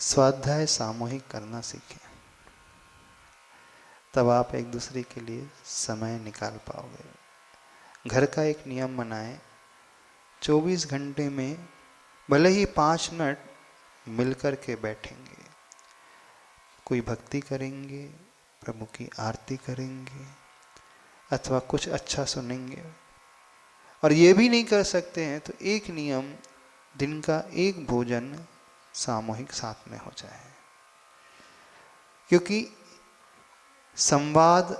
स्वाध्याय सामूहिक करना सीखें, तब आप एक दूसरे के लिए समय निकाल पाओगे। घर का एक नियम बनाएं, 24 घंटे में भले ही 5 मिनट मिलकर के बैठेंगे, कोई भक्ति करेंगे, प्रभु की आरती करेंगे, अथवा कुछ अच्छा सुनेंगे। और ये भी नहीं कर सकते हैं तो एक नियम, दिन का एक भोजन सामूहिक साथ में हो जाए। क्योंकि संवाद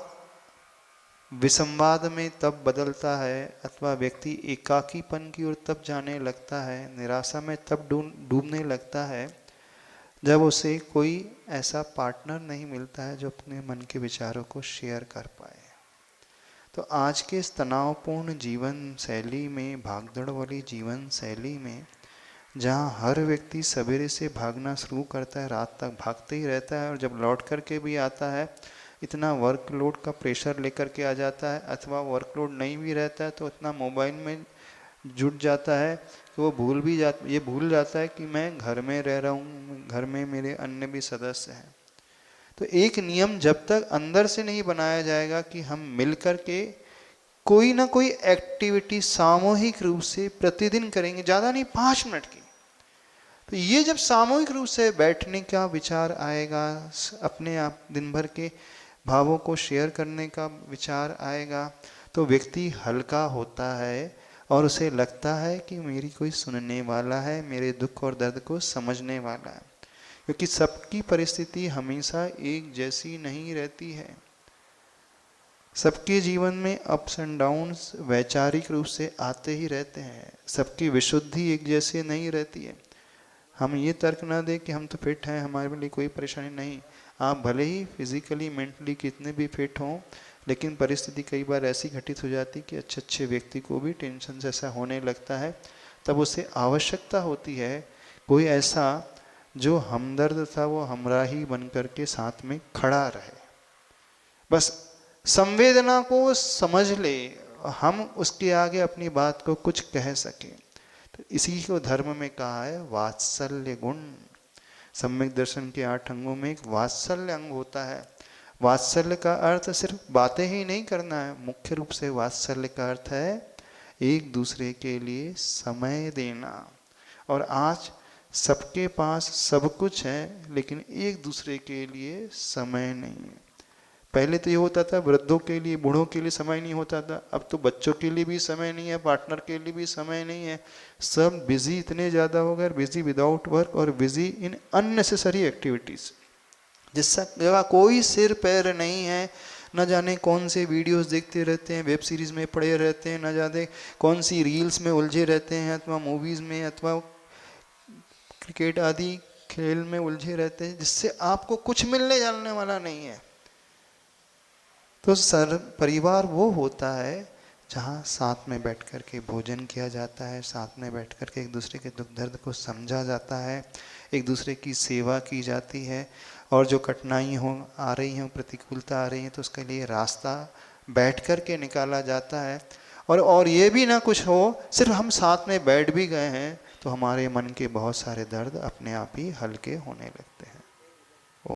विसंवाद में तब बदलता है, अथवा व्यक्ति एकाकीपन की ओर तब जाने लगता है, निराशा में तब डूबने लगता है, जब उसे कोई ऐसा पार्टनर नहीं मिलता है जो अपने मन के विचारों को शेयर कर पाए। तो आज के इस तनावपूर्ण जीवन शैली में, भागदौड़ वाली जीवन शैली में, जहाँ हर व्यक्ति सवेरे से भागना शुरू करता है, रात तक भागते ही रहता है, और जब लौट करके भी आता है इतना वर्कलोड का प्रेशर लेकर के आ जाता है, अथवा वर्कलोड नहीं भी रहता है तो इतना मोबाइल में जुट जाता है कि वो भूल जाता है कि मैं घर में रह रहा हूँ, घर में मेरे अन्य भी सदस्य हैं। तो एक नियम जब तक अंदर से नहीं बनाया जाएगा कि हम मिलकर के कोई ना कोई एक्टिविटी सामूहिक रूप से प्रतिदिन करेंगे, ज़्यादा नहीं 5 मिनट की, तो ये जब सामूहिक रूप से बैठने का विचार आएगा, अपने आप दिन भर के भावों को शेयर करने का विचार आएगा, तो व्यक्ति हल्का होता है और उसे लगता है कि मेरी कोई सुनने वाला है, मेरे दुख और दर्द को समझने वाला है। क्योंकि सबकी परिस्थिति हमेशा एक जैसी नहीं रहती है, सबके जीवन में अप्स एंड डाउन्स वैचारिक रूप से आते ही रहते हैं, सबकी विशुद्धि एक जैसे नहीं रहती है। हम ये तर्क ना दें कि हम तो फिट हैं, हमारे लिए कोई परेशानी नहीं। आप भले ही फिजिकली मेंटली कितने भी फिट हों, लेकिन परिस्थिति कई बार ऐसी घटित हो जाती कि अच्छे व्यक्ति को भी टेंशन जैसा होने लगता है, तब उसे आवश्यकता होती है कोई ऐसा जो हमदर्द था वो हमराही बन करके साथ में खड़ा रहे, बस संवेदना को समझ ले, हम उसके आगे अपनी बात को कुछ कह सकें। तो इसी को धर्म में कहा है वात्सल्य गुण। सम्यक दर्शन के 8 अंगों में एक वात्सल्य अंग होता है। वात्सल्य का अर्थ सिर्फ बातें ही नहीं करना है, मुख्य रूप से वात्सल्य का अर्थ है एक दूसरे के लिए समय देना। और आज सबके पास सब कुछ है, लेकिन एक दूसरे के लिए समय नहीं है। पहले तो ये होता था वृद्धों के लिए, बूढ़ों के लिए समय नहीं होता था, अब तो बच्चों के लिए भी समय नहीं है, पार्टनर के लिए भी समय नहीं है। सब बिजी इतने ज़्यादा हो गए, बिजी विदाउट वर्क और बिजी इन अननेसेसरी एक्टिविटीज़, जिसका जगह कोई सिर पैर नहीं है। न जाने कौन से वीडियोस देखते रहते हैं, वेब सीरीज़ में पड़े रहते हैं, न जाने कौन सी रील्स में उलझे रहते हैं, अथवा मूवीज़ में, अथवा क्रिकेट आदि खेल में उलझे रहते हैं, जिससे आपको कुछ मिलने जाने वाला नहीं है। तो परिवार वो होता है जहाँ साथ में बैठ कर के भोजन किया जाता है, साथ में बैठ कर के एक दूसरे के दुख दर्द को समझा जाता है, एक दूसरे की सेवा की जाती है, और जो कठिनाई आ रही हो, प्रतिकूलता आ रही है, तो उसके लिए रास्ता बैठ कर के निकाला जाता है। और ये भी ना कुछ हो, सिर्फ हम साथ में बैठ भी गए हैं तो हमारे मन के बहुत सारे दर्द अपने आप ही हल्के होने लगते हैं।